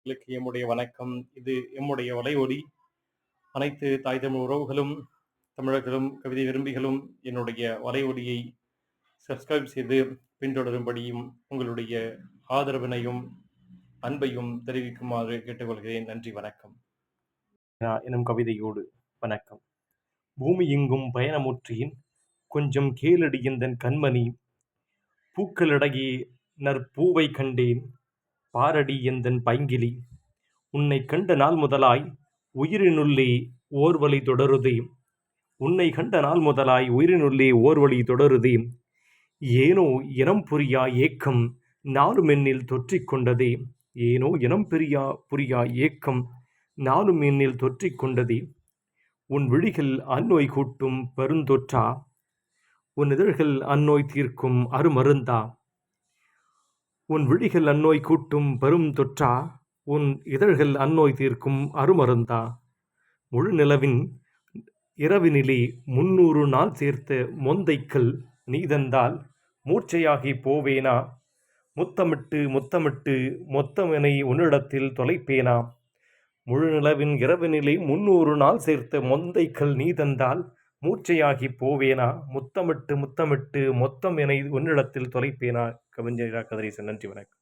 நேயர்களுக்கு எம்முடைய வணக்கம். இது எம்முடைய வலையொலி. அனைத்து தாய் தமிழ் உறவுகளும், தமிழர்களும், கவிதை விரும்பிகளும் என்னுடைய வலையொலியை சப்ஸ்கிரைப் செய்து பின்தொடரும்படியும் உங்களுடைய ஆதரவினையும் அன்பையும் தெரிவிக்குமாறு கேட்டுக்கொள்கிறேன். நன்றி, வணக்கம். எனும் கவிதையோடு வணக்கம். பூமி எங்கும் பயணமுற்றேன், கொஞ்சம் கேளடி எந்தன் கண்மணி. பூக்களிடையே நற்பூவை கண்டேன், பாரடி எந்தன் பைங்கிளி. உன்னை கண்ட நாள் முதலாய் உயிரினுள்ளே ஓர்வழி தொடருதே. உன்னை கண்ட நாள் முதலாய் உயிரினுள்ளே ஓர்வழி தொடருதே. ஏனோ இனம் புரியா ஏக்கம் நாளும் என்னில் தொற்றிக் கொண்டதே. ஏனோ இனம் புரியா ஏக்கம் நாளும் என்னில் தொற்றிக் கொண்டதே. உன் விழிகள் அந்நோய் கூட்டும் பெருந்தொற்றா, உன் இதழ்கள் அந்நோய் தீர்க்கும் அருமருந்தா. உன் விழிகள் அந்நோய் கூட்டும் பெரும் தொற்றா, உன் இதழ்கள் அந்நோய் தீர்க்கும் அருமருந்தா. முழு நிலவின் இரவினிலே 300 நாள் சேர்த்த மொந்தைக்கல் நீதந்தால் மூர்ச்சையாகி போவேனா. முத்தமிட்டு முத்தமிட்டு மொத்தமெனை உன்னிடத்தில் தொலைப்பேனா. முழு நிலவின் இரவினிலே 300 நாள் சேர்த்த மொந்தைக்கல் நீதந்தால் மூர்ச்சையாகி போவேனா. முத்தமிட்டு முத்தமிட்டு மொத்தம் என உன்னிடத்தில் தொலைப்பேனா. கவிஞர் இரா. கதிரேசன். நன்றி, வணக்கம்.